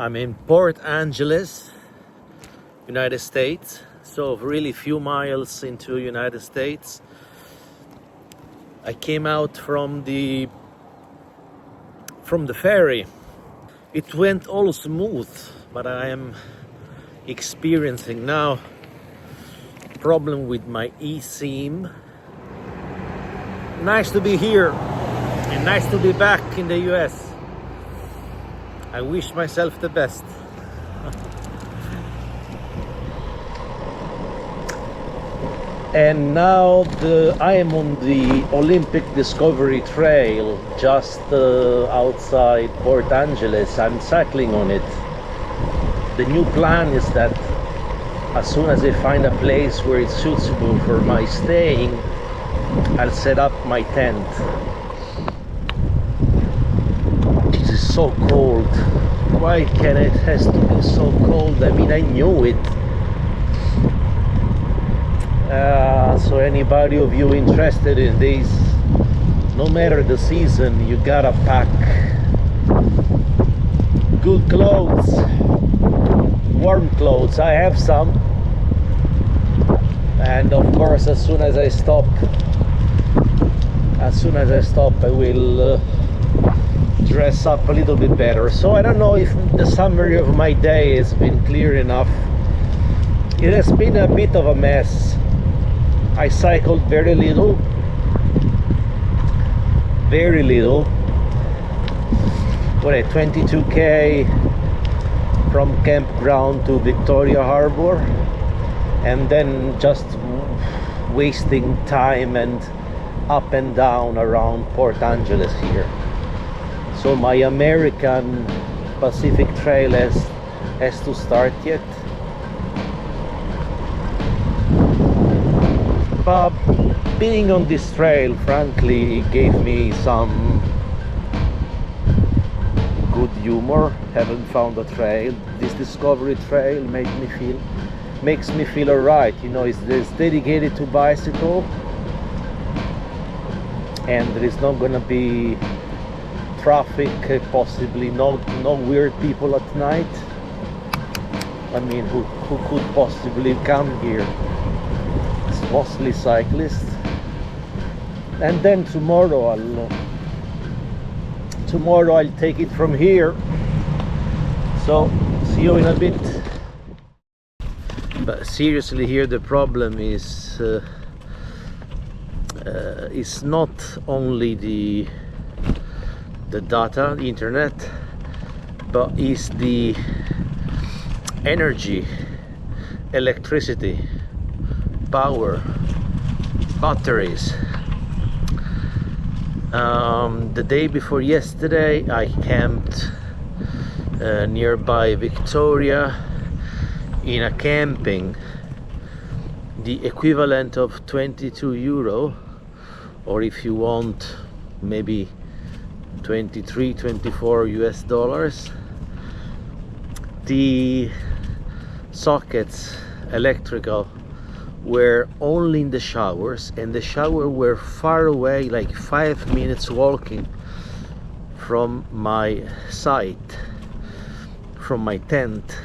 I'm in Port Angeles, United States, so really few miles into United States. I came out from the ferry. It went all smooth, but I am experiencing now problem with my eSIM. Nice to be here and nice to be back in the US. I wish myself the best. And now I am on the Olympic Discovery Trail just outside Port Angeles. I'm cycling on it. The new plan is that as soon as I find a place where it's suitable for my staying, I'll set up my tent. It is so cold. Why can it has to be so cold? I mean, I knew it. So anybody of you interested in this, no matter the season, you gotta pack good clothes, warm clothes. I have some, and of course as soon as I stop I will dress up a little bit better. So I don't know if the summary of my day has been clear enough. It has been a bit of a mess. I cycled very little, what, a 22k from campground to Victoria Harbor, and then just wasting time and up and down around Port Angeles here. So my American Pacific Trail has to start yet. But being on this trail, frankly, gave me some good humor. Haven't found a trail. This Discovery Trail makes me feel alright. You know, it's dedicated to bicycle, and there is not gonna be traffic, possibly no weird people at night. I mean, who could possibly come here? It's mostly cyclists. And then tomorrow I'll take it from here. So see you in a bit. But seriously, here the problem is not only the data, the internet, but is the energy, electricity, power, batteries. The day before yesterday I camped nearby Victoria in a camping, the equivalent of 22 euro, or if you want maybe 23, 24 US dollars. The sockets, electrical, were only in the showers, and the shower were far away, like 5 minutes walking from my site, from my tent.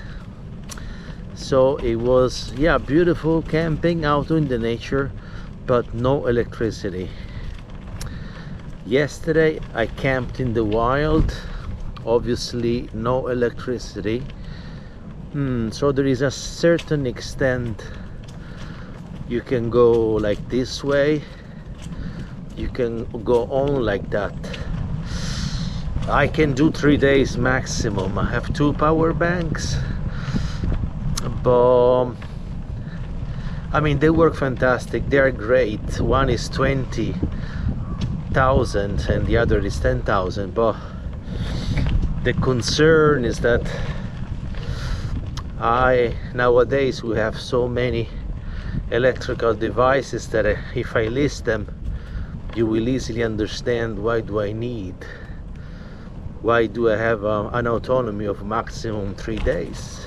So it was, yeah, beautiful camping out in the nature, but no electricity. Yesterday I camped in the wild, obviously no electricity. So there is a certain extent you can go like this way, you can go on like that. I can do 3 days maximum. I have 2 power banks, but I mean, they work fantastic, they are great. One is 20,000 and the other is 10,000, but the concern is that nowadays we have so many electrical devices that if I list them, you will easily understand why do I have an autonomy of maximum 3 days.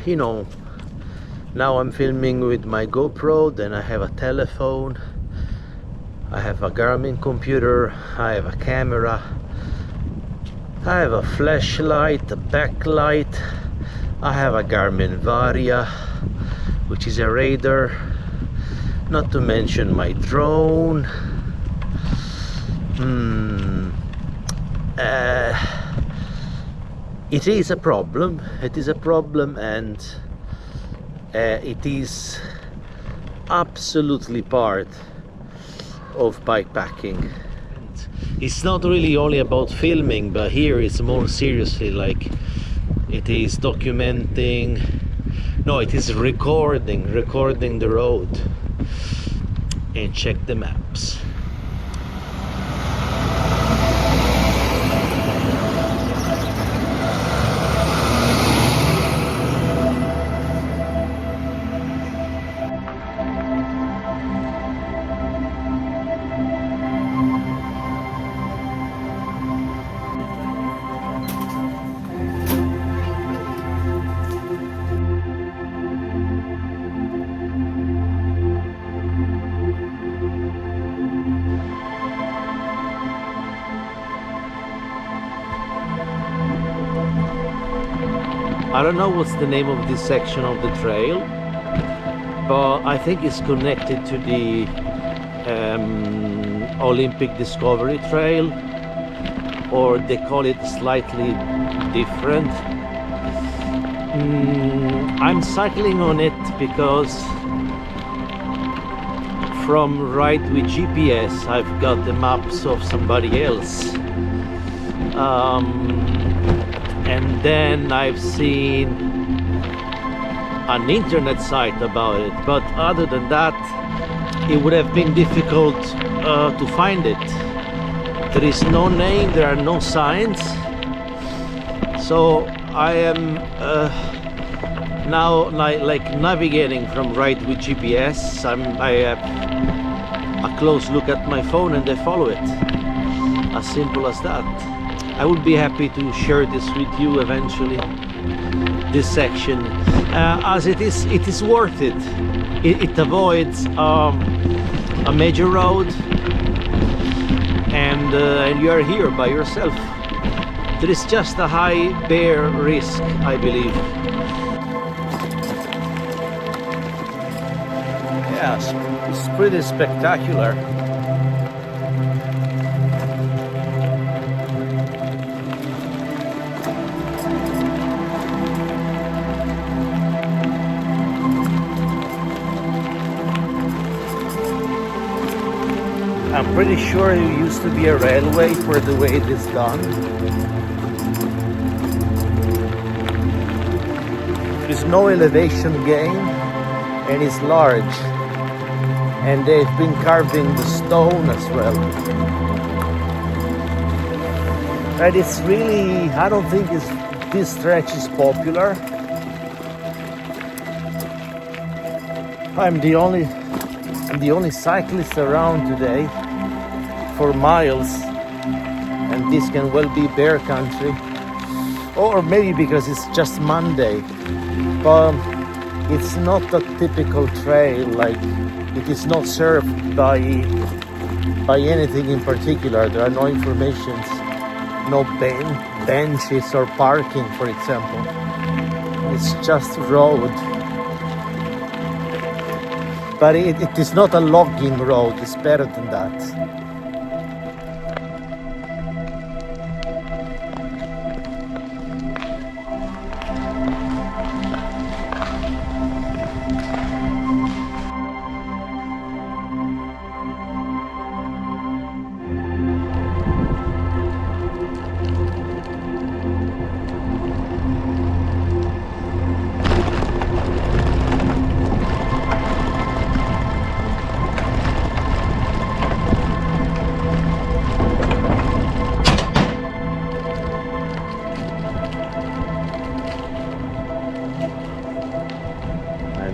You know, now I'm filming with my GoPro, then I have a telephone, I have a Garmin computer, I have a camera. I have a flashlight, a backlight. I have a Garmin Varia, which is a radar. Not to mention my drone. It is a problem. It is a problem, and it is absolutely part of bikepacking. It's not really only about filming, but here it's more seriously like it is documenting. No, it is recording the road, and check the maps. I don't know what's the name of this section of the trail, but I think it's connected to the Olympic Discovery Trail, or they call it slightly different. I'm cycling on it because from Ride with GPS I've got the maps of somebody else. And then I've seen an internet site about it, but other than that it would have been difficult to find it. There is no name, there are no signs, so I am now like navigating from Ride with GPS. I have a close look at my phone and I follow it. As simple as that. I would be happy to share this with you eventually, this section, as it is worth it. It avoids a major road, and you are here by yourself. There is just a high bear risk, I believe. Yes, it's pretty spectacular. I'm pretty sure it used to be a railway for the way it is done. There is no elevation gain, and it's large. And they've been carving the stone as well. And it's really, I don't think this stretch is popular. I'm the only cyclist around today for miles, and this can well be bear country, or maybe because it's just Monday, but it's not a typical trail. Like, it is not served by anything in particular. There are no informations, no benches or parking, for example. It's just road. But it is not a logging road, it's better than that.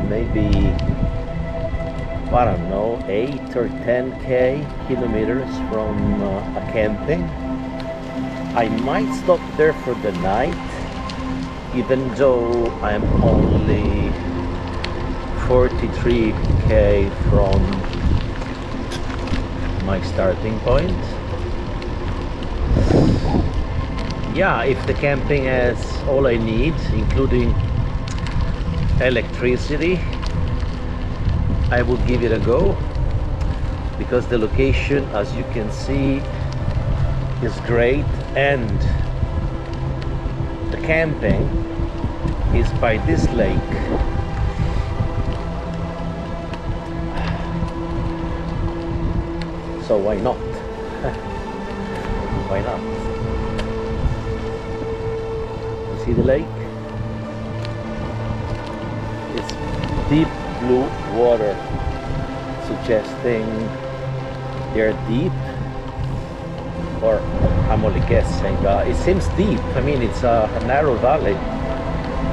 Maybe, I don't know, 8 or 10 kilometers from a camping. I might stop there for the night, even though I'm only 43k from my starting point. yeah, if the camping has all I need, including electricity, I would give it a go, because the location, as you can see, is great, and the camping is by this lake. So why not? Why not? You see the lake? It's deep blue water, suggesting they're deep, or I'm only guessing. It seems deep. I mean, it's a narrow valley,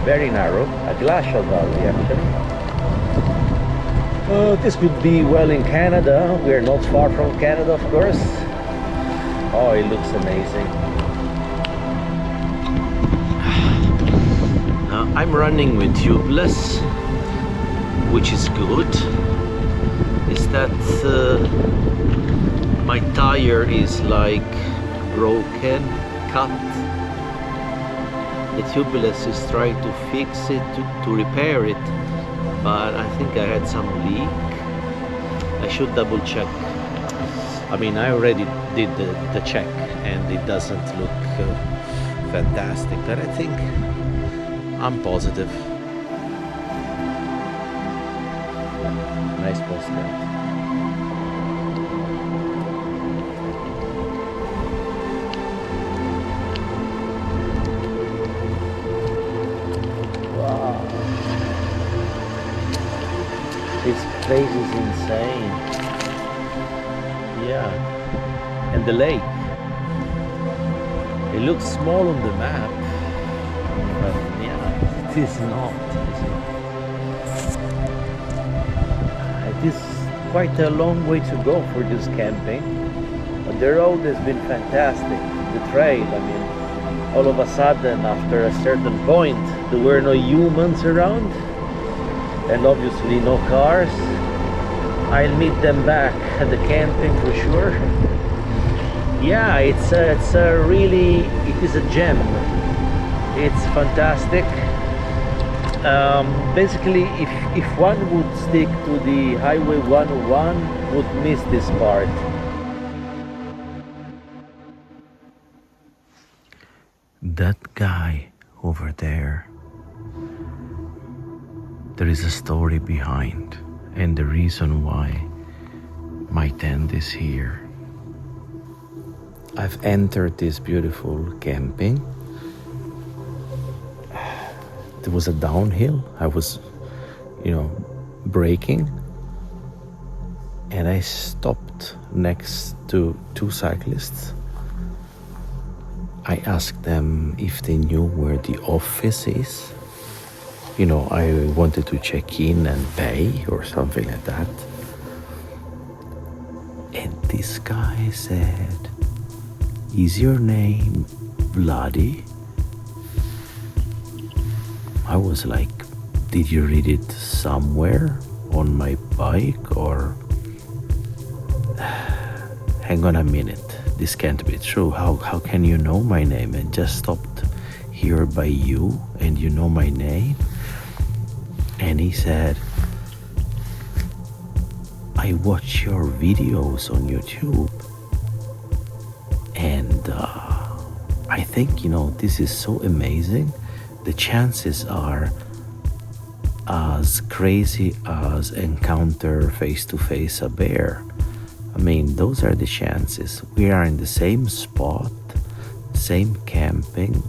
very narrow, a glacial valley actually. This could be well in Canada. We're not far from Canada, of course. Oh, it looks amazing. I'm running with tubeless, which is good. Is that my tire is like broken, cut. The tubeless is trying to fix it, to repair it, but I think I had some leak. I should double check. I mean, I already did the check and it doesn't look fantastic, but I think I'm positive. Nice postcard. This place is insane. Yeah. And the lake. It looks small on the map. But yeah, it is not. It is quite a long way to go for this camping. But the road has been fantastic. The trail, I mean, all of a sudden, after a certain point, there were no humans around. And obviously no cars. I'll meet them back at the camping for sure. Yeah, it is a gem. It's fantastic. Basically, if one would stick to the Highway 101, would miss this part. That guy over there, there is a story behind, and the reason why my tent is here. I've entered this beautiful camping. There was a downhill. I was, braking, and I stopped next to two cyclists. I asked them if they knew where the office is. I wanted to check in and pay or something like that. And this guy said, "Is your name Vlady?" I was like, "Did you read it somewhere on my bike or..." Hang on a minute, this can't be true. How can you know my name? And just stopped here by you and you know my name? And he said, "I watch your videos on YouTube, and I think, this is so amazing. The chances are as crazy as encounter face-to-face a bear. I mean, those are the chances. We are in the same spot, same camping,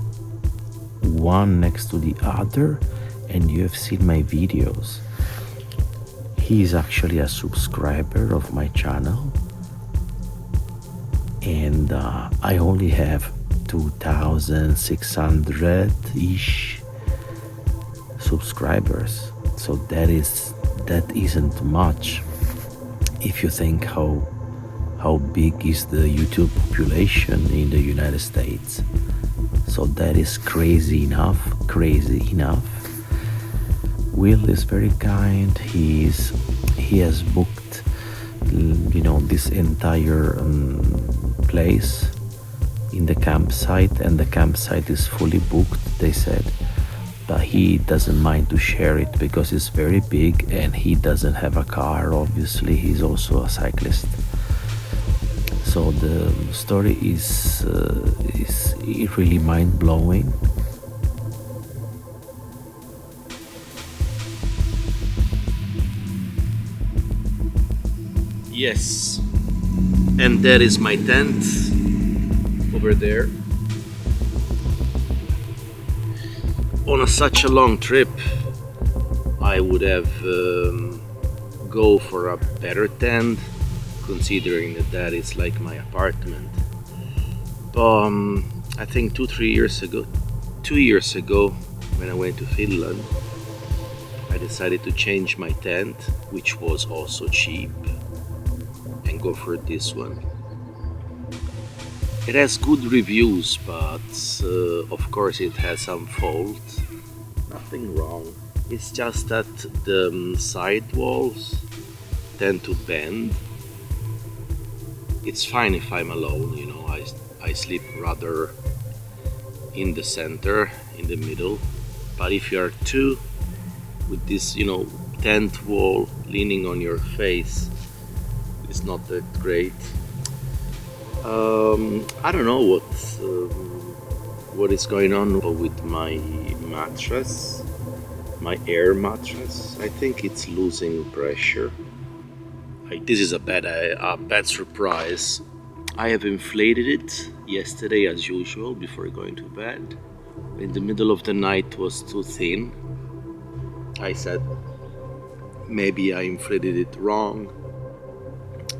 one next to the other, and you have seen my videos." He is actually a subscriber of my channel, and I only have 2,600-ish subscribers. So that isn't much if you think how big is the YouTube population in the United States. So that is crazy enough. Will is very kind. He has booked, this entire place in the campsite, and the campsite is fully booked, they said. But he doesn't mind to share it because it's very big and he doesn't have a car. Obviously, he's also a cyclist. So the story is really mind-blowing. Yes, and that is my tent over there. On such a long trip, I would have go for a better tent, considering that is like my apartment. I think 2 years ago, when I went to Finland, I decided to change my tent, which was also cheap, and go for this one. It has good reviews, but of course it has some faults. Nothing wrong. It's just that the side walls tend to bend. It's fine if I'm alone, I sleep rather in the center, in the middle. But if you are two, with this, tent wall leaning on your face, it's not that great. I don't know what is going on with my mattress, my air mattress. I think it's losing pressure. This is a bad surprise. I have inflated it yesterday as usual before going to bed. In the middle of the night was too thin. I said maybe I inflated it wrong.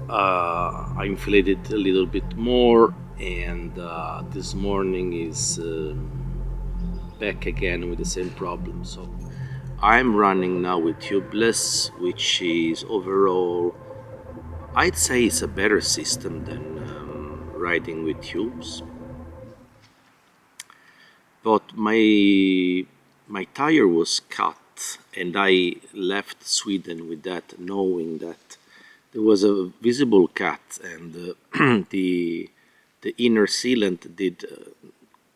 I inflated a little bit more, and this morning is back again with the same problem. So I'm running now with tubeless, which is overall, I'd say it's a better system than riding with tubes. But my tire was cut, and I left Sweden with that, knowing that there was a visible cut, and the inner sealant did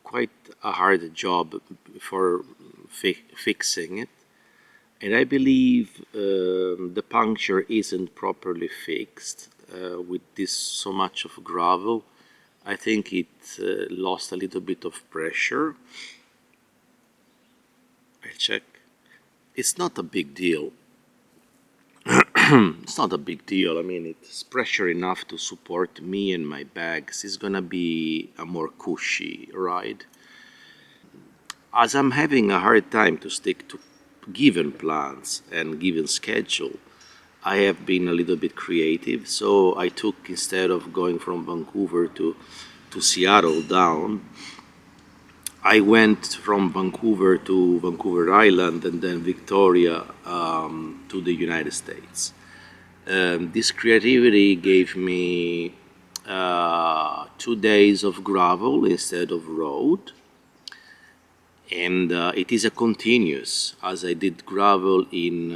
quite a hard job for fixing it. And I believe the puncture isn't properly fixed with this so much of gravel. I think it lost a little bit of pressure. I'll check. It's not a big deal. It's not a big deal. I mean, it's pressure enough to support me and my bags. It's gonna be a more cushy ride. As I'm having a hard time to stick to given plans and given schedule, I have been a little bit creative. So I took, instead of going from Vancouver to Seattle down, I went from Vancouver to Vancouver Island and then Victoria to the United States. This creativity gave me 2 days of gravel instead of road, and it is a continuous, as I did gravel in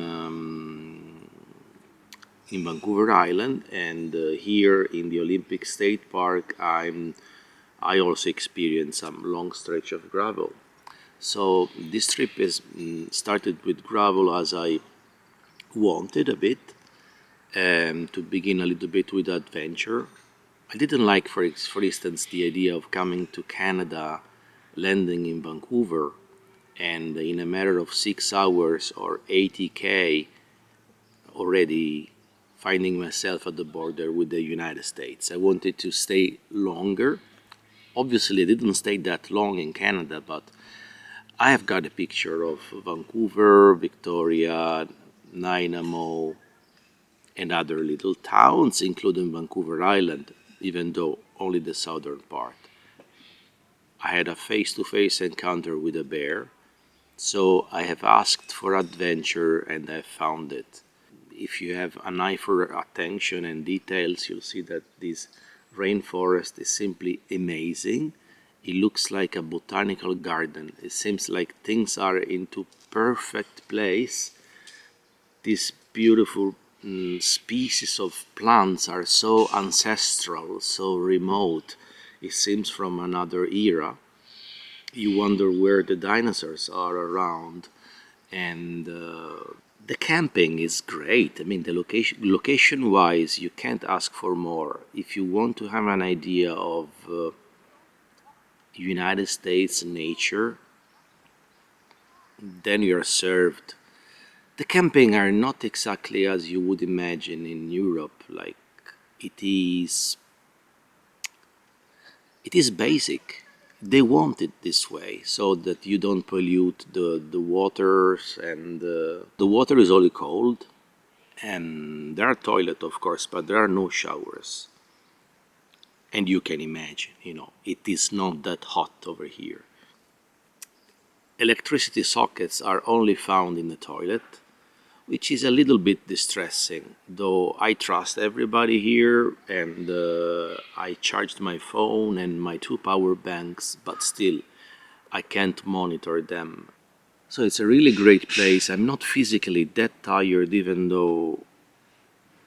Vancouver Island, and here in the Olympic State Park I also experienced some long stretch of gravel. So this trip is started with gravel as I wanted a bit, to begin a little bit with adventure. I didn't like, for instance, the idea of coming to Canada, landing in Vancouver, and in a matter of 6 hours or 80K already finding myself at the border with the United States. I wanted to stay longer. Obviously, I didn't stay that long in Canada, but I have got a picture of Vancouver, Victoria, Nanaimo, and other little towns, including Vancouver Island, even though only the southern part. I had a face-to-face encounter with a bear, so I have asked for adventure and I found it. If you have an eye for attention and details, you'll see that this rainforest is simply amazing. It looks like a botanical garden. It seems like things are into perfect place. These beautiful species of plants are so ancestral, so remote. It seems from another era. You wonder where the dinosaurs are around, and the camping is great. I mean, the location-wise, you can't ask for more. If you want to have an idea of United States nature, then you're served. The camping are not exactly as you would imagine in Europe. Like it is basic. They want it this way so that you don't pollute the waters, and the water is only cold, and there are toilets, of course, but there are no showers. And you can imagine, it is not that hot over here. Electricity sockets are only found in the toilet, which is a little bit distressing, though I trust everybody here, and I charged my phone and my 2 power banks, but still I can't monitor them. So it's a really great place. I'm not physically that tired, even though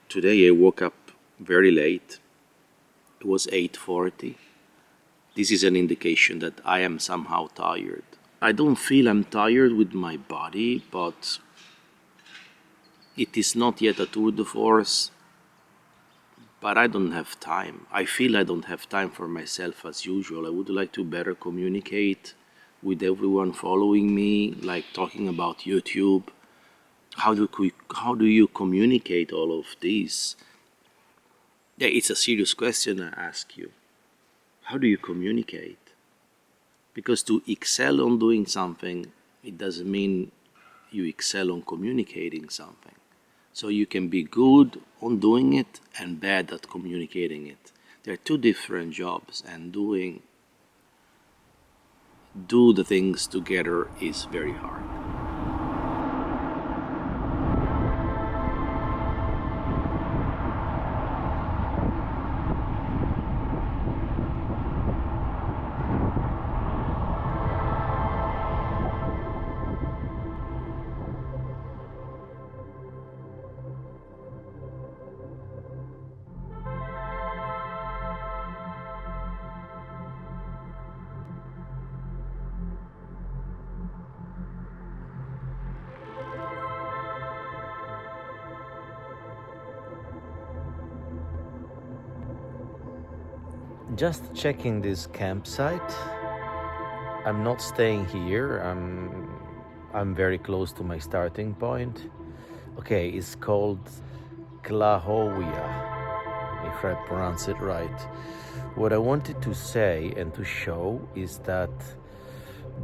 today I woke up very late. It was 8:40. This is an indication that I am somehow tired. I don't feel I'm tired with my body, but it is not yet a tour de force, but I don't have time. I feel I don't have time for myself as usual. I would like to better communicate with everyone following me, like talking about YouTube. How do you communicate all of this? Yeah, it's a serious question I ask you. How do you communicate? Because to excel on doing something, it doesn't mean you excel on communicating something. So you can be good on doing it and bad at communicating it. They're two different jobs, and do the things together is very hard. Just checking this campsite. I'm not staying here. I'm very close to my starting point. Okay, it's called Klahowia, if I pronounce it right. What I wanted to say and to show is that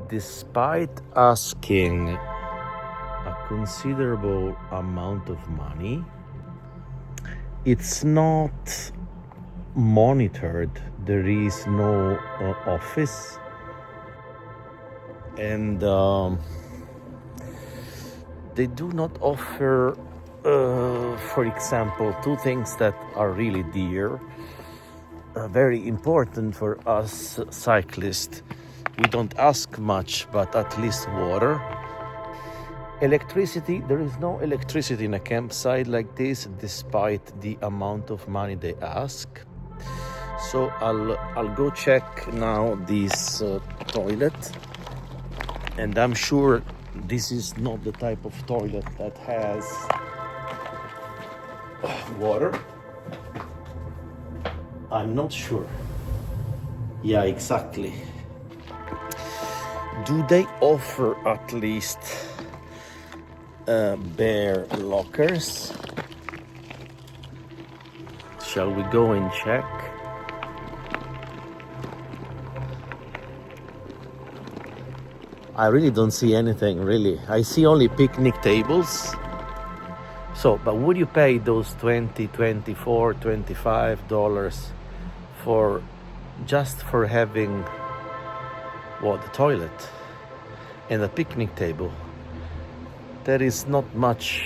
despite asking a considerable amount of money, it's not monitored. There is no office, and they do not offer, for example, two things that are really dear, very important for us cyclists. We don't ask much, but at least water. Electricity, there is no electricity in a campsite like this, despite the amount of money they ask. So I'll go check now this toilet, and I'm sure this is not the type of toilet that has water. I'm not sure. Yeah, exactly. Do they offer at least bare lockers? Shall we go and check? I really don't see anything, really. I see only picnic tables. So, but would you pay those $20, $24, $25 for just for having, well, the toilet and a picnic table? That is not much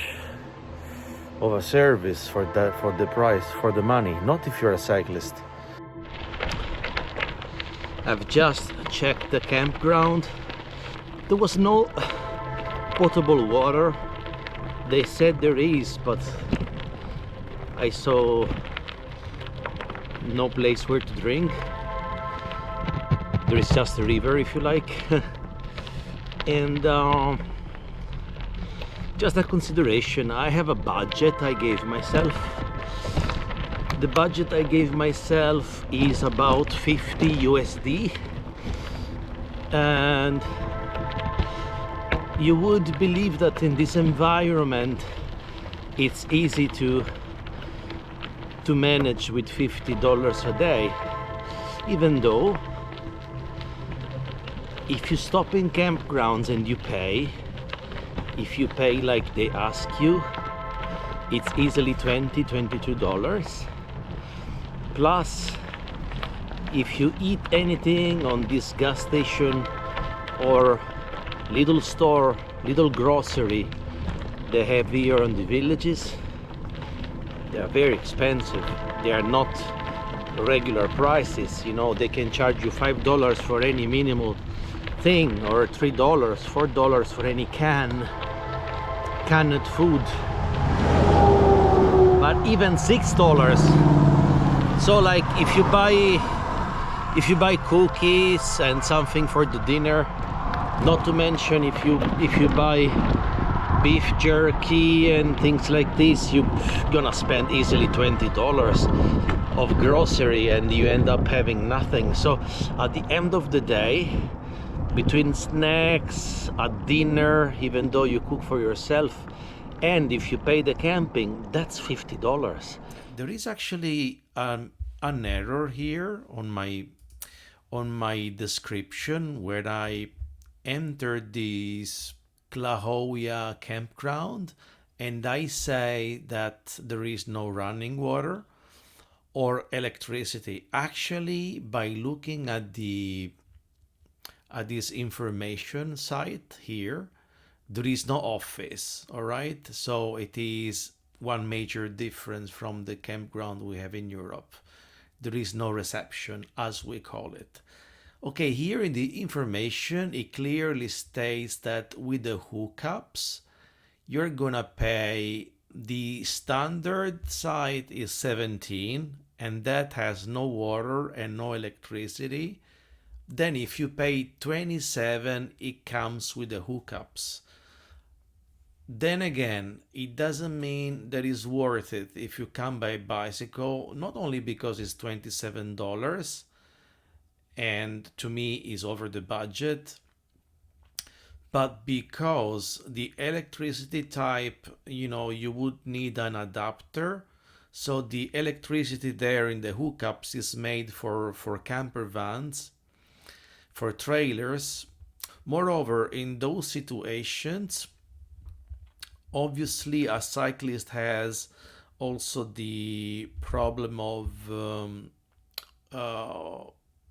of a service for that, for the price, for the money. Not if you're a cyclist. I've just checked the campground. There was no potable water. They said there is, but I saw no place where to drink. There is just a river if you like. And just a consideration, I have a budget I gave myself. The budget I gave myself is about 50 USD, and you would believe that in this environment it's easy to manage with $50 a day, even though if you stop in campgrounds and you pay, if you pay like they ask you, it's easily $22. Plus, if you eat anything on this gas station or little store, little grocery they have here on the villages, they are very expensive. They are not regular prices, you know. They can charge you $5 for any minimal thing, or $3, $4 for any canned food, but even $6. So like if you buy cookies and something for the dinner, not to mention if you buy beef jerky and things like this, you're gonna spend easily $20 of grocery and you end up having nothing. So at the end of the day, between snacks, a dinner, even though you cook for yourself, and if you pay the camping, that's $50. There is actually an error here on my description where I entered this La Jolla campground and I say that there is no running water or electricity. Actually, by looking at this information site here, there is no office. All right, so it is one major difference from the campground we have in Europe. There is no reception, as we call it. Okay, here in the information it clearly states that with the hookups you're gonna pay, the standard site is 17 and that has no water and no electricity. Then if you pay 27, it comes with the hookups. Then again, it doesn't mean that it's worth it if you come by bicycle, not only because it's $27 and to me is over the budget, but because the electricity type, you know, you would need an adapter. So the electricity there in the hookups is made for camper vans, for trailers. Moreover, in those situations, obviously a cyclist has also the problem of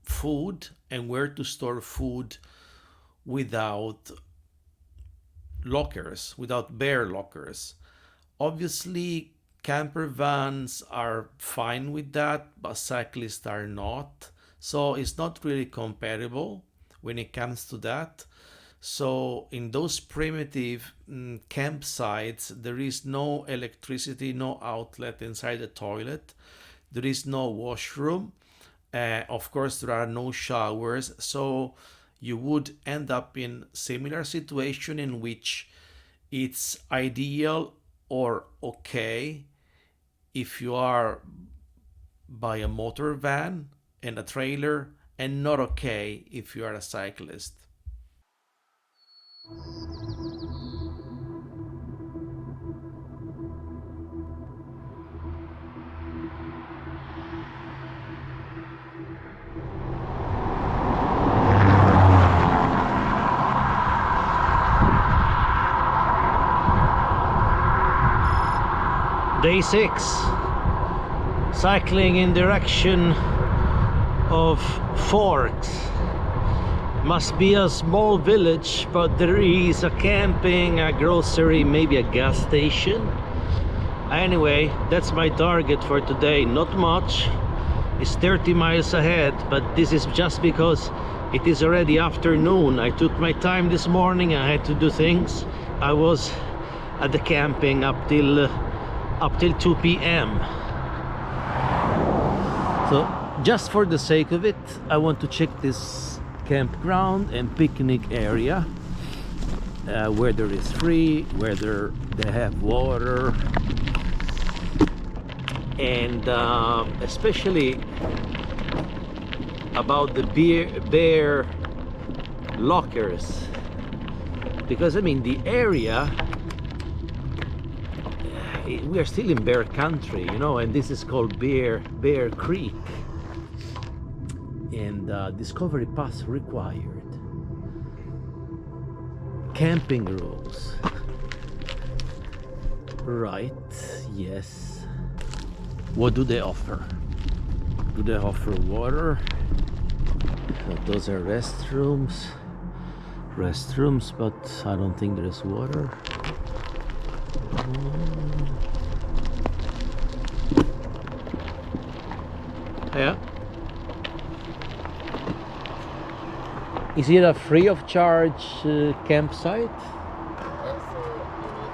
food and where to store food without lockers, without bare lockers. Obviously, camper vans are fine with that, but cyclists are not. So it's not really compatible when it comes to that. So in those primitive campsites, there is no electricity, no outlet inside the toilet. There is no washroom. Of course, there are no showers. So you would end up in similar situation in which it's ideal or okay if you are by a motor van and a trailer, and not okay if you are a cyclist. Day 6, cycling in direction of Forks. Must be a small village, but there is a camping, a grocery, maybe a gas station. Anyway, that's my target for today. Not much. It's 30 miles ahead, but this is just because it is already afternoon. I took my time this morning. I had to do things. I was at the camping up till 2 p.m. So just for the sake of it, I want to check this campground and picnic area where there is free, where they have water, and especially about the bear lockers, because I mean the area, we are still in bear country, you know, and this is called Bear Creek, and discovery pass required. Camping rules. Right, yes. What do they offer? Do they offer water? Those are restrooms, but I don't think there's water. Yeah. Is it a free of charge campsite? Also, you need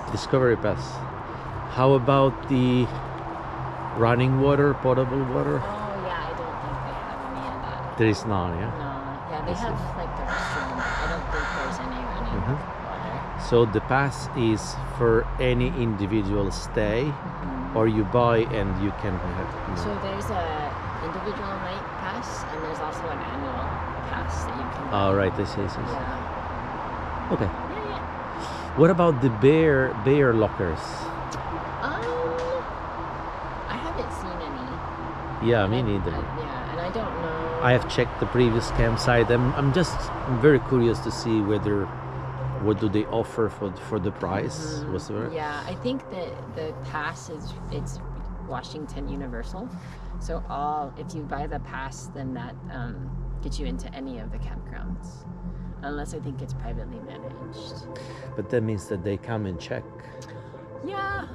a Discovery pass. How about the running water, potable water? Oh yeah, I don't think they have any of that. There is none, yeah? No, yeah, they have like the restroom. I don't think there's any running water. So the pass is for any individual stay, or you buy and you can have. So there's a individual night pass, and there's also an annual pass that you can buy. Oh, right, this is. Yeah. Okay. Yeah, yeah. What about the bear lockers? I haven't seen any. Yeah, me neither. Yeah, and I don't know. I have checked the previous campsite. I'm very curious to see what do they offer for the price. What's the word? Yeah, I think that the pass it's Washington Universal. So if you buy the pass, then that gets you into any of the campgrounds, unless I think it's privately managed. But that means that they come and check. Yeah,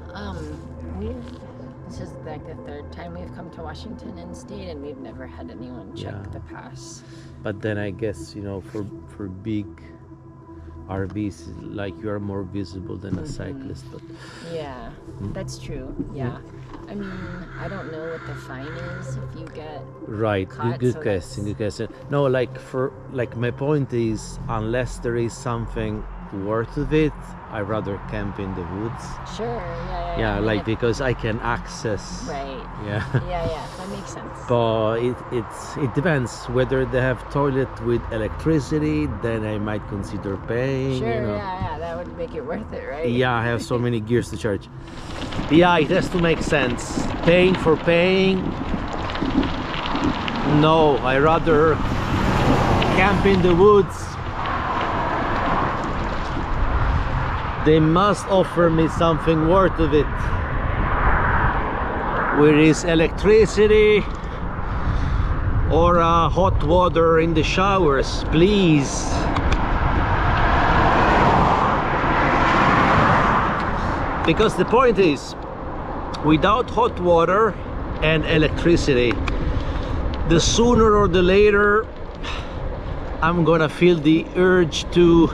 this is like the third time we've come to Washington and stayed, and we've never had anyone check the pass. But then I guess, you know, for big RVs, like you are more visible than a cyclist. But yeah, that's true. Yeah. I mean, I don't know what the fine is if you get caught, good so question. No, like my point is, unless there is something worth of it, I rather camp in the woods. Sure, yeah. Yeah, like because I can access. Right. Yeah. Yeah, that makes sense. But it depends whether they have toilet with electricity. Then I might consider paying. Sure, you know. yeah, that would make it worth it, right? Yeah, I have so many gears to charge. Yeah, it has to make sense. Paying for paying. No, I rather camp in the woods. They must offer me something worth of it. Where is electricity or hot water in the showers, please. Because the point is, without hot water and electricity, the sooner or the later I'm gonna feel the urge to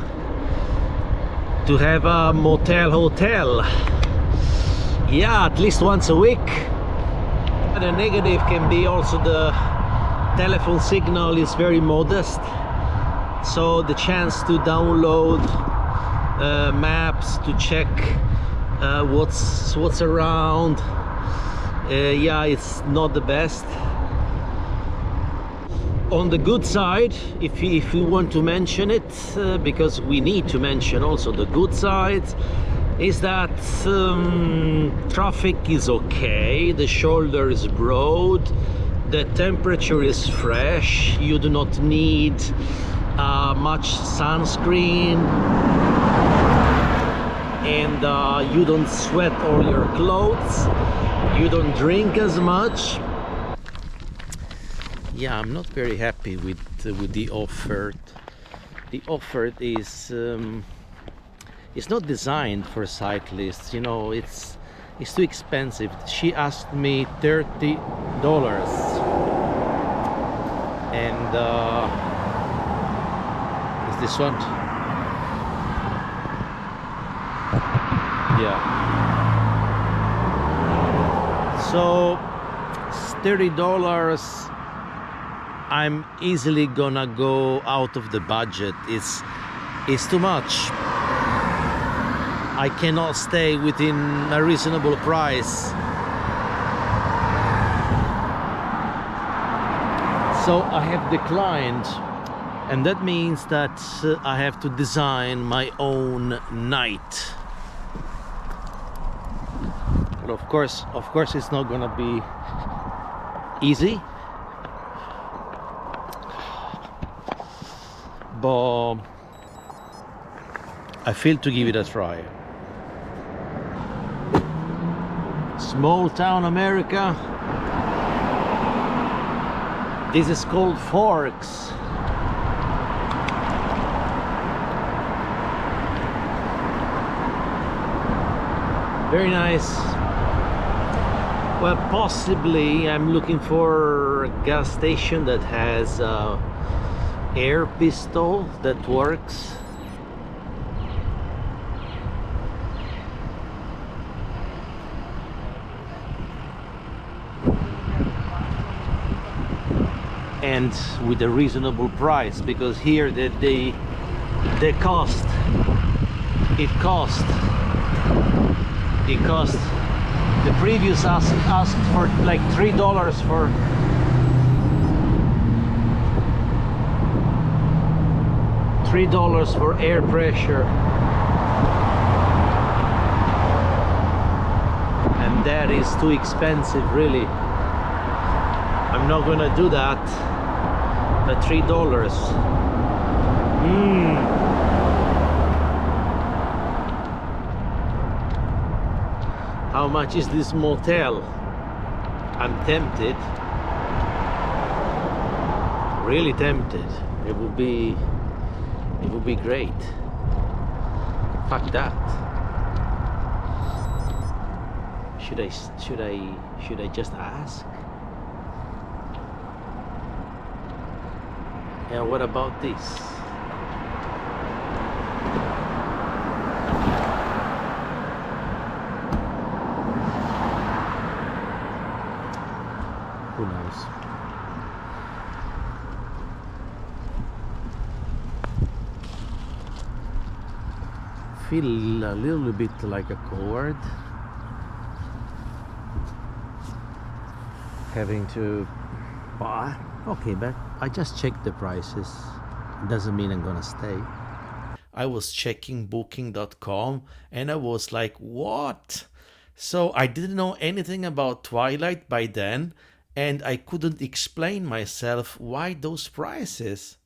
have a motel hotel. Yeah, at least once a week. The negative can be also the telephone signal is very modest, so the chance to download maps to check what's around, yeah, it's not the best. On the good side, if we want to mention it, because we need to mention also the good side, is that traffic is okay, the shoulder is broad, the temperature is fresh, you do not need much sunscreen, and you don't sweat all your clothes, you don't drink as much. Yeah, I'm not very happy with the offered. The offered is it's not designed for cyclists, you know, it's too expensive. She asked me $30, and is this one? Yeah. So $30 I'm easily gonna go out of the budget. It's too much. I cannot stay within a reasonable price. So I have declined, and that means that I have to design my own night. But of course it's not gonna be easy. But I feel to give it a try. Small town America. This is called Forks. Very nice. Well, possibly I'm looking for a gas station that has air pistol that works. And with a reasonable price, because here the cost the previous asked for like $3 for $3 for air pressure, and that is too expensive, really. I'm not gonna do that. The $3. How much is this motel? I'm tempted. Really tempted. It would be great. Fuck that. Should I just ask? Yeah, what about this? Who knows? Feel a little bit like a coward having to buy. Okay, but I just checked the prices. Doesn't mean I'm gonna stay. I was checking booking.com and I was like, what? So I didn't know anything about Twilight by then, and I couldn't explain myself why those prices.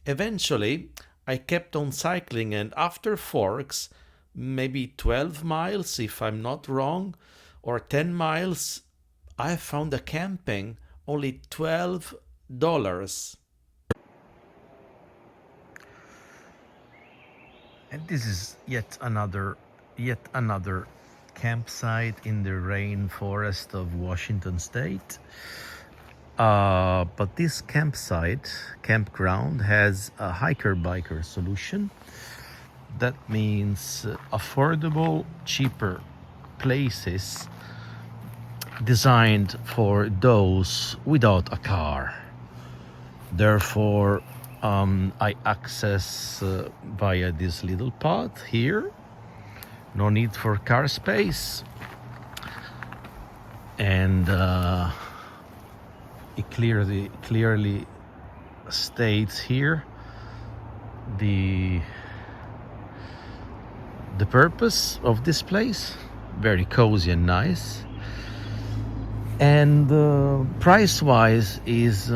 Eventually, I kept on cycling, and after Forks, maybe 12 miles if I'm not wrong, or 10 miles, I found a camping, only $12. And this is yet another campsite in the rainforest of Washington State. But this campground has a hiker-biker solution. That means affordable, cheaper places designed for those without a car. Therefore, I access via this little path here. No need for car space, and it clearly states here the purpose of this place. Very cozy and nice. And price-wise is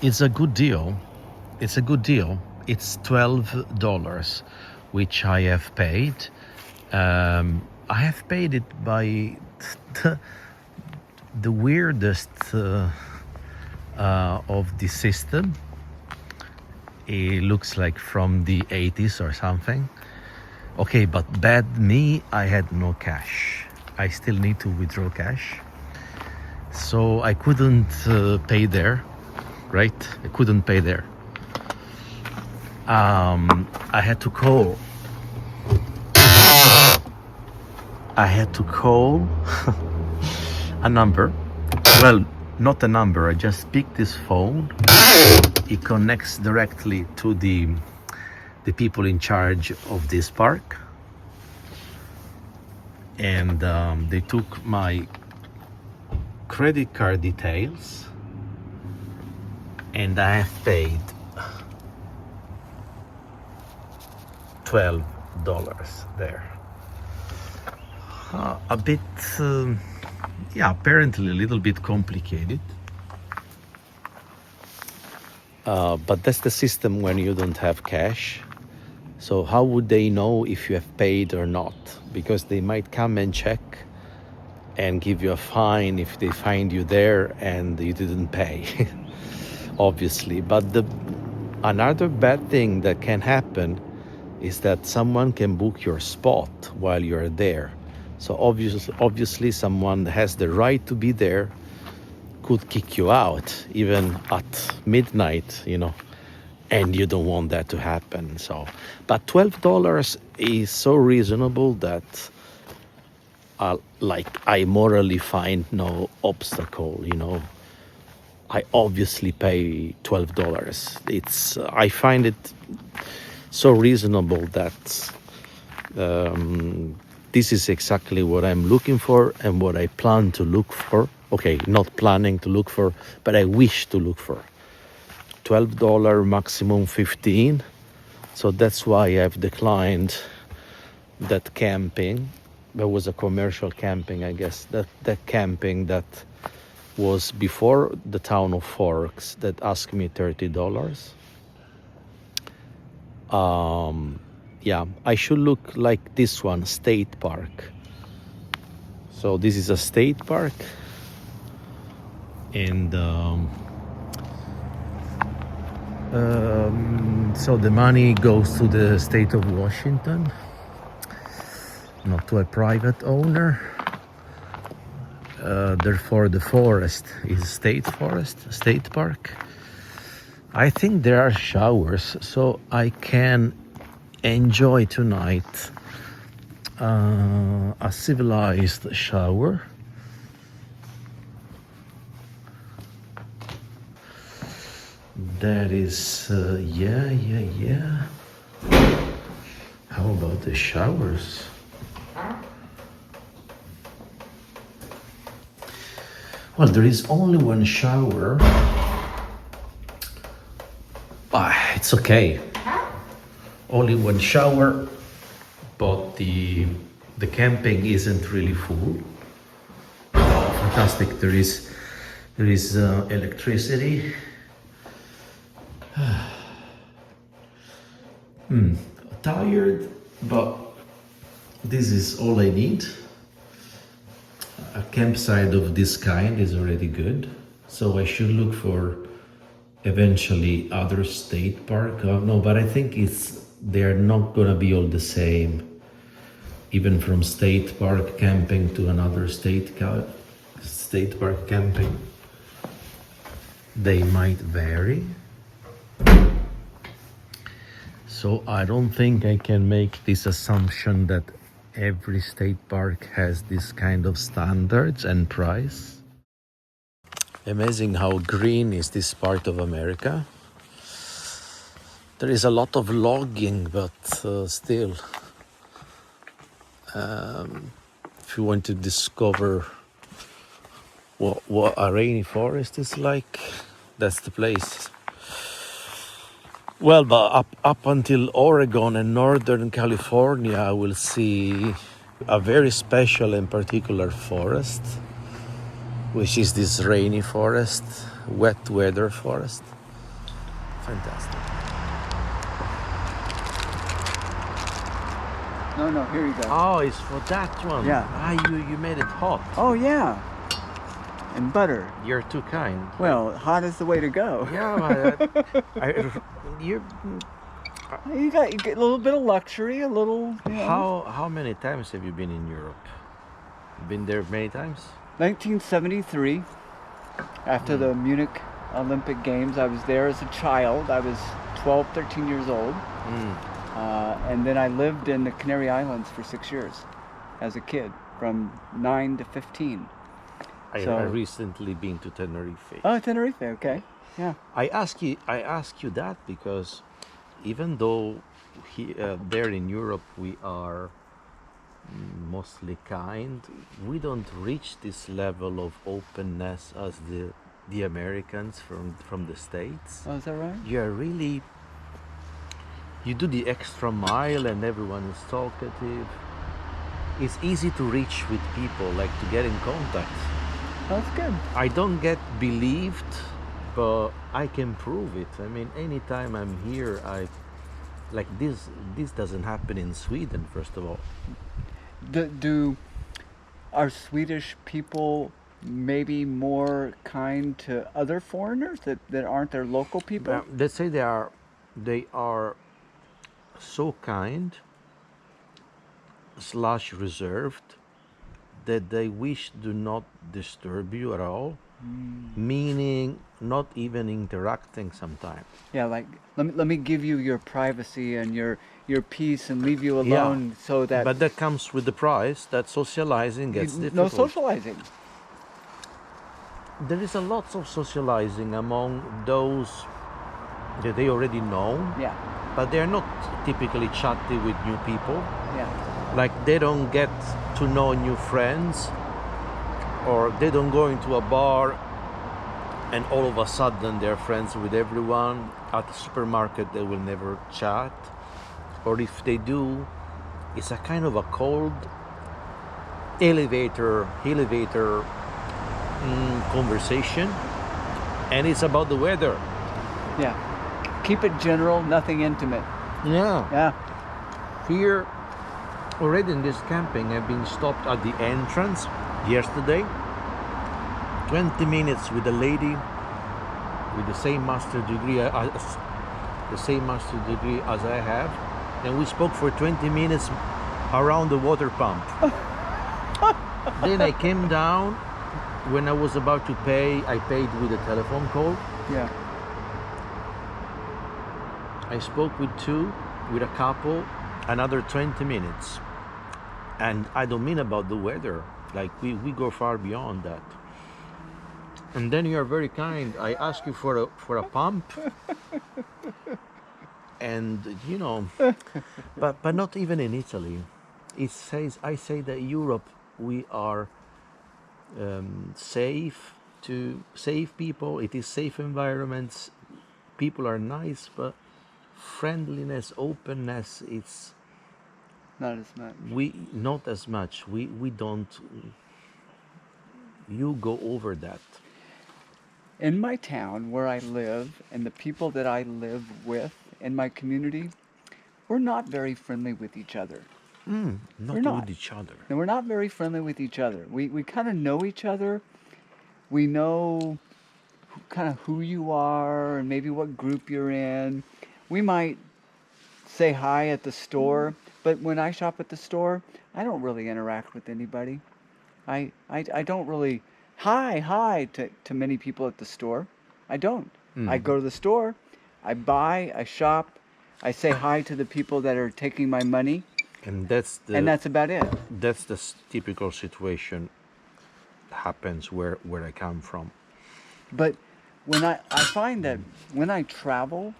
it's a good deal. It's $12, which I have paid. I have paid it by the weirdest of the system. It looks like from the 80s or something. Okay, but bad me, I had no cash. I still need to withdraw cash, so I couldn't pay there, right? I couldn't pay there. I had to call a number. Well, not a number. I just pick this phone. It connects directly to the people in charge of this park, and they took my credit card details, and I have paid $12 there. A bit, yeah, apparently a little bit complicated. But that's the system when you don't have cash. So how would they know if you have paid or not? Because they might come and check and give you a fine if they find you there and you didn't pay, obviously. But another bad thing that can happen is that someone can book your spot while you're there. So obviously someone that has the right to be there could kick you out even at midnight, you know, and you don't want that to happen. So, but $12 is so reasonable that I morally find no obstacle, you know. I obviously pay $12. I find it so reasonable that this is exactly what I'm looking for and what I plan to look for. Okay, not planning to look for, but I wish to look for. $12, maximum 15. So that's why I've declined that camping. There was a commercial camping, I guess. That camping that was before the town of Forks that asked me $30. Yeah, I should look like this one, state park. So this is a state park, and so the money goes to the state of Washington, not to a private owner. Therefore the forest is state forest, state park. I think there are showers, so I can enjoy tonight a civilized shower. That is, yeah. How about the showers? Well, there is only one shower. It's okay. Only one shower, but the camping isn't really full. Fantastic. There is electricity. Tired, but this is all I need. A campsite of this kind is already good, so I should look for eventually other state park. No, but I think they're not gonna be all the same. Even from state park camping to another state park camping, they might vary. So I don't think I can make this assumption that every state park has this kind of standards and price. Amazing how green is this part of America. There is a lot of logging, but still, if you want to discover what a rainforest is like, that's the place. Well, but up until Oregon and Northern California, I will see a very special and particular forest, which is this rainy forest, wet weather forest. Fantastic. No, here you go. Oh, it's for that one. Yeah. You made it hot. Oh, yeah. And butter. You're too kind. Well, hot is the way to go. Yeah, You get a little bit of luxury, a little. You know. How many times have you been in Europe? Been there many times? 1973, after the Munich Olympic Games, I was there as a child. I was 12, 13 years old. And then I lived in the Canary Islands for 6 years as a kid, from 9 to 15. I recently been to Tenerife. Oh, Tenerife. Okay. Yeah. I ask you that because even though there in Europe we are mostly kind, we don't reach this level of openness as the Americans from the States. Oh, is that right? You do the extra mile and everyone is talkative. It's easy to reach with people, like to get in contact. That's good. I don't get believed, but I can prove it. I mean, anytime I'm here, like this doesn't happen in Sweden, first of all. Are Swedish people maybe more kind to other foreigners that aren't their local people? Let's say they are so kind / reserved that they wish do not disturb you at all, meaning not even interacting sometimes. Yeah, like let me give you your privacy and your peace and leave you alone so that. But that comes with the price that socializing gets difficult. No socializing. There is a lot of socializing among those that they already know. Yeah. But they're not typically chatty with new people. Yeah. Like they don't get to know new friends, or they don't go into a bar and all of a sudden they're friends with everyone. At the supermarket they will never chat, or if they do, it's a kind of a cold elevator conversation, and it's about the weather. Yeah. Keep it general, nothing intimate. Yeah. Yeah. Here, already in this camping, I've been stopped at the entrance yesterday. 20 minutes with a lady with the same master degree as I have, and we spoke for 20 minutes around the water pump. Then I came down. When I was about to pay, I paid with a telephone call. Yeah. I spoke with a couple, another 20 minutes. And I don't mean about the weather. Like we go far beyond that. And then you are very kind. I ask you for a pump. And you know, but not even in Italy. I say that Europe, we are safe people. It is safe environments. People are nice, but friendliness, openness, it's not as much. Not as much. We don't. You go over that. In my town where I live, and the people that I live with in my community, we're not very friendly with each other. Not with each other. And we're not very friendly with each other. We kind of know each other. We know kind of who you are and maybe what group you're in. We might say hi at the store, but when I shop at the store, I don't really interact with anybody. I don't really hi to many people at the store. I don't. I go to the store, I buy, I shop, I say hi to the people that are taking my money. And that's about it. That's the typical situation happens where I come from. But when I find that when I travel,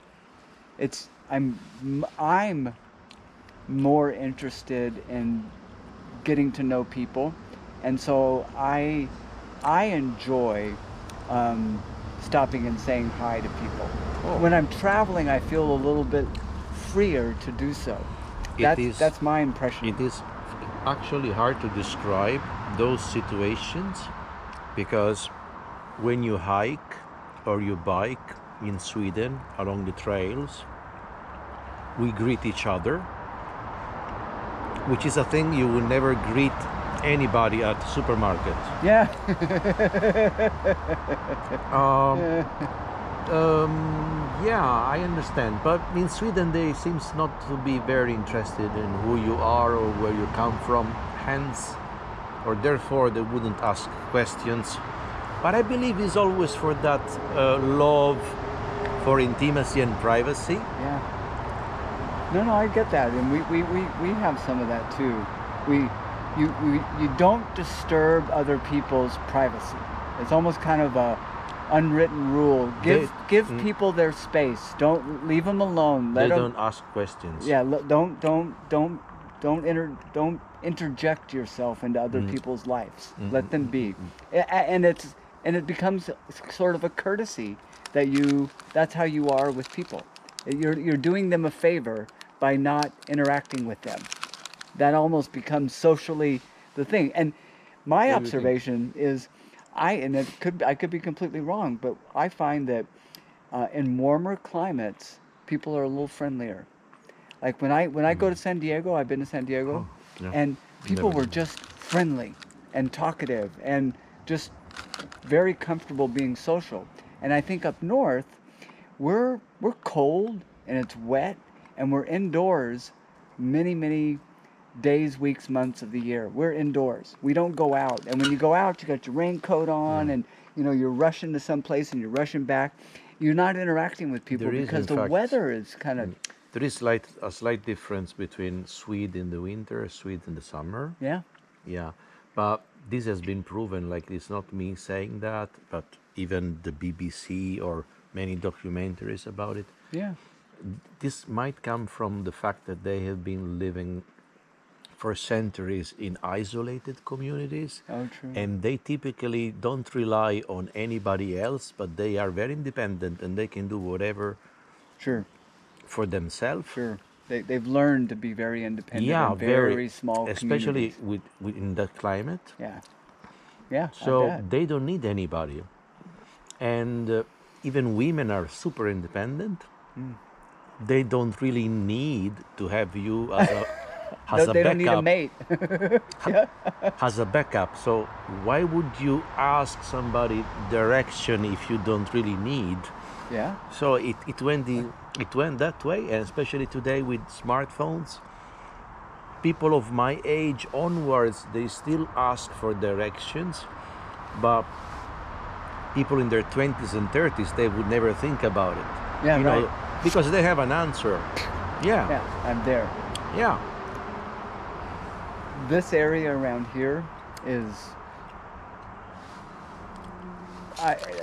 I'm more interested in getting to know people, and so I enjoy stopping and saying hi to people. Oh. When I'm traveling, I feel a little bit freer to do so. That's my impression. It is actually hard to describe those situations, because when you hike or you bike in Sweden along the trails, we greet each other, which is a thing you will never greet anybody at the supermarket. Yeah. Yeah, I understand. But in Sweden, they seems not to be very interested in who you are or where you come from. Hence, or therefore, they wouldn't ask questions. But I believe it's always for that love for intimacy and privacy. Yeah. No, I get that, and we have some of that too. you don't disturb other people's privacy. It's almost kind of a unwritten rule. Give people their space. Don't leave them alone. They don't ask questions. Yeah, don't interject yourself into other people's lives. Let them be. And it becomes sort of a courtesy that's how you are with people. You're doing them a favor by not interacting with them. That almost becomes socially the thing. And my observation is, I could be completely wrong, but I find that in warmer climates, people are a little friendlier. Like when I go to San Diego, I've been to San Diego, and people were just friendly and talkative and just very comfortable being social. And I think up north, we're cold and it's wet and we're indoors many days, weeks, months of the year. We're indoors. We don't go out. And when you go out, you got your raincoat on and you're rushing to some place and you're rushing back. You're not interacting with people because the weather is kind of... There is a slight difference between Sweden in the winter, Sweden in the summer. Yeah. Yeah. But this has been proven, like it's not me saying that, but even the BBC or many documentaries about it. Yeah. This might come from the fact that they have been living for centuries in isolated communities. Oh, true. And they typically don't rely on anybody else, but they are very independent and they can do whatever for themselves. Sure. They've learned to be very independent in very small especially communities. in that climate. Yeah. Yeah. So they don't need anybody. And even women are super independent. They don't really need to have you as a they backup. don't need a mate. As a backup. So why would you ask somebody direction if you don't really need? Yeah. So it went that way, and especially today with smartphones, people of my age onwards, they still ask for directions, but people in their 20s and 30s, they would never think about it. Yeah, right. Because they have an answer. Yeah. Yeah, I'm there. Yeah. This area around here is,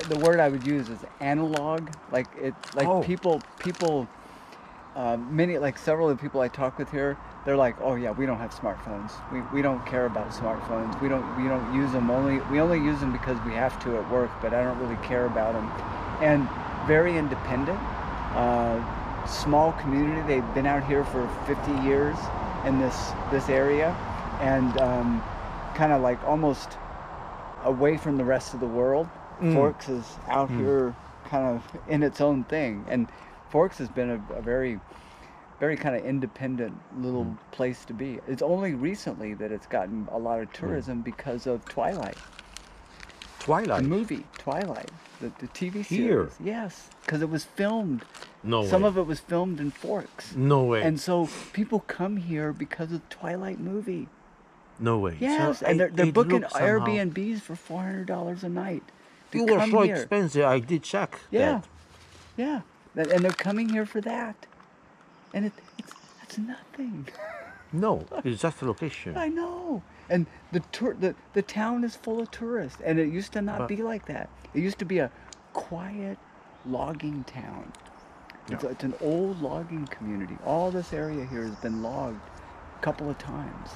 the word I would use is analog. Like it's like people, several of the people I talk with here, they're like, oh yeah, we don't have smartphones. We don't care about smartphones. We don't use them. We only use them because we have to at work, but I don't really care about them. And very independent, small community. They've been out here for 50 years in this area, and kind of like almost away from the rest of the world. Forks is out here kind of in its own thing, and Forks has been a very kind of independent little place to be. It's only recently that it's gotten a lot of tourism because of Twilight. The movie Twilight, the TV series. Here? Yes, because it was filmed. No Some way. of it was filmed in Forks. No way. And so people come here because of the Twilight movie. No way. Yes, So and they're it booking looks somehow- Airbnbs for $400 a night. to It was come so here. expensive. I did check Yeah, that. yeah, and they're coming here for that, and it's nothing. No, it's just a location. I know, and the town is full of tourists, and it used to not But- be like that. It used to be a quiet logging town. It's an old logging community. All this area here has been logged a couple of times,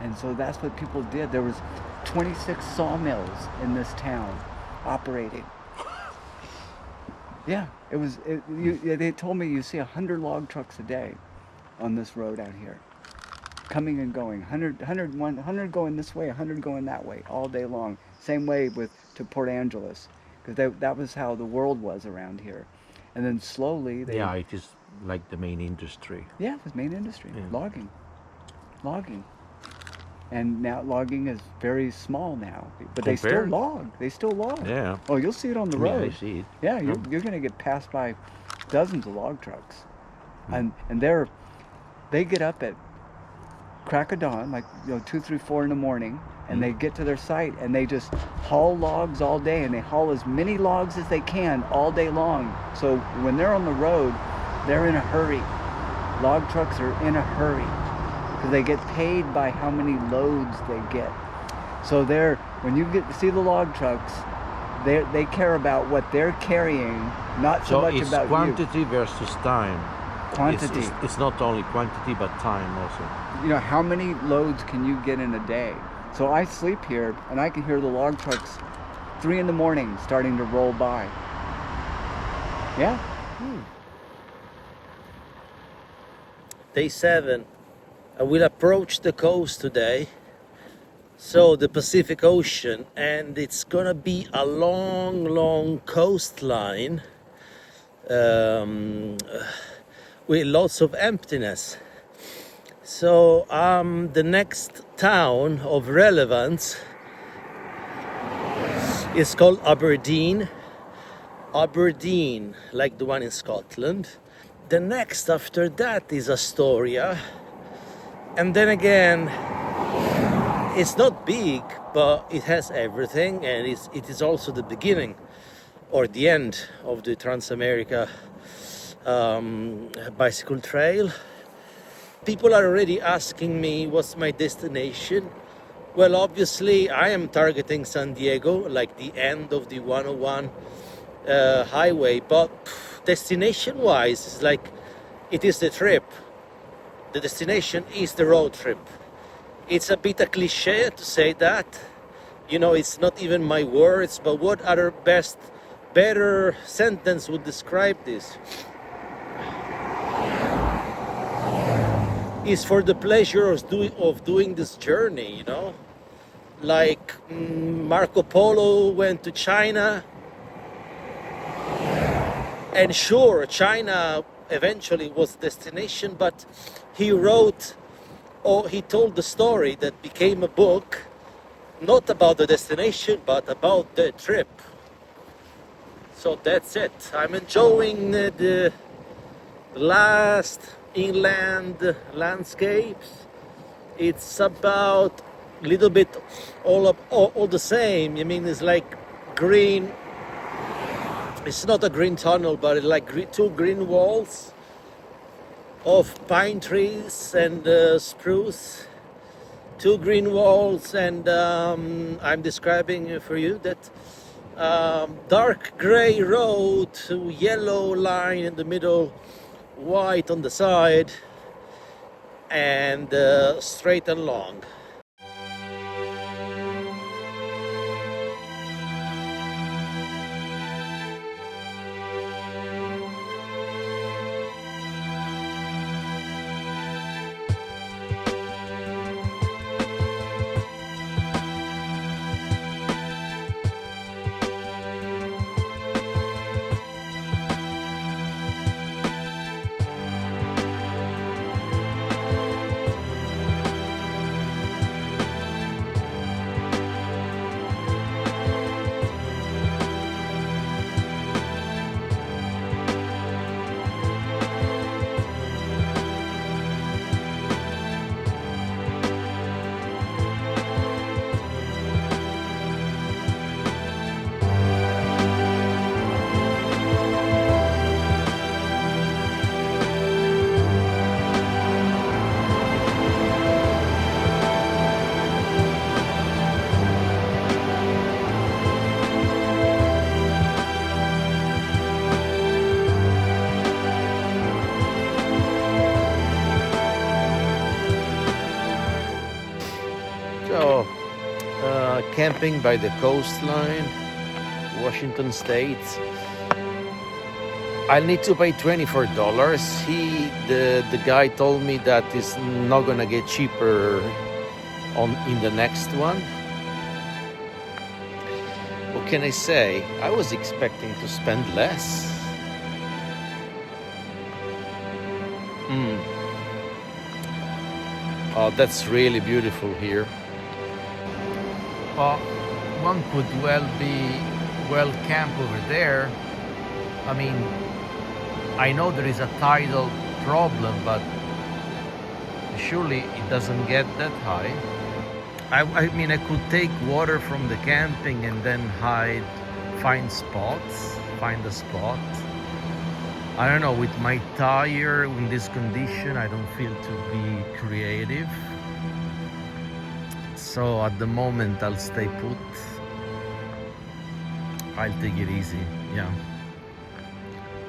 and so that's what people did. There was 26 sawmills in this town operating. Yeah, they told me you see 100 log trucks a day on this road out here, coming and going. 100 going this way, 100 going that way, all day long. Same way to Port Angeles, because that was how the world was around here. And then slowly they... Yeah, it is like the main industry. Yeah, it was main industry, Yeah. logging. And now logging is very small now, but they still Compared? log. They still log. Yeah. Oh, you'll see it on the Yeah, road. I see it. Yeah, you're going to get passed by dozens of log trucks, and they get up at crack of dawn, like 2, 3, 4 in the morning, and they get to their site and they just haul logs all day, and they haul as many logs as they can all day long. So when they're on the road, they're in a hurry. Log trucks are in a hurry, because they get paid by how many loads they get. So when you get to see the log trucks, they care about what they're carrying, not so much it's about quantity versus time. Quantity. It's not only quantity but time also. You know, how many loads can you get in a day? So I sleep here and I can hear the log trucks 3 in the morning starting to roll by. Yeah. Day 7. I will approach the coast today. So the Pacific Ocean, and it's gonna be a long coastline with lots of emptiness. So the next town of relevance is called Aberdeen, like the one in Scotland. The next after that is Astoria, and then again, it's not big, but it has everything, and it is also the beginning or the end of the Trans-America bicycle trail. People are already asking me what's my destination. Well, obviously I am targeting San Diego, like the end of the 101 highway, but destination wise, it's like it is the trip. The destination is the road trip. It's a bit a cliche to say that, you know, it's not even my words, but what other better sentence would describe this? Is for the pleasure of doing this journey, you know? Like Marco Polo went to China, and sure, China eventually was destination, but he told the story that became a book, not about the destination, but about the trip. So that's it. I'm enjoying the last inland landscapes. It's about a little bit all the same. I mean, it's like green. It's not a green tunnel, but it's like 2 green walls of pine trees and spruce. 2 green walls, and I'm describing for you that dark gray road, yellow line in the middle, white on the side, and straight and long. So, camping by the coastline, Washington State. I'll need to pay $24. The guy told me that it's not gonna get cheaper in the next one. What can I say? I was expecting to spend less. Oh, that's really beautiful here. Well, one could well camp over there. I mean, I know there is a tidal problem, but surely it doesn't get that high. I mean, I could take water from the camping and then find a spot. I don't know, with my tire in this condition, I don't feel to be creative. So at the moment, I'll stay put. I'll take it easy, yeah.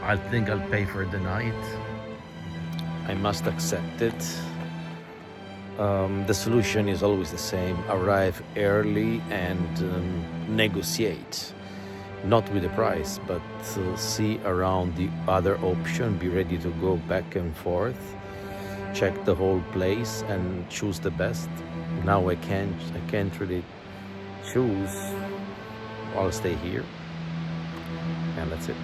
I think I'll pay for the night. I must accept it. The solution is always the same: arrive early and negotiate. Not with the price, but see around the other option, be ready to go back and forth, check the whole place and choose the best. Now I can't really choose. I'll stay here, and that's it.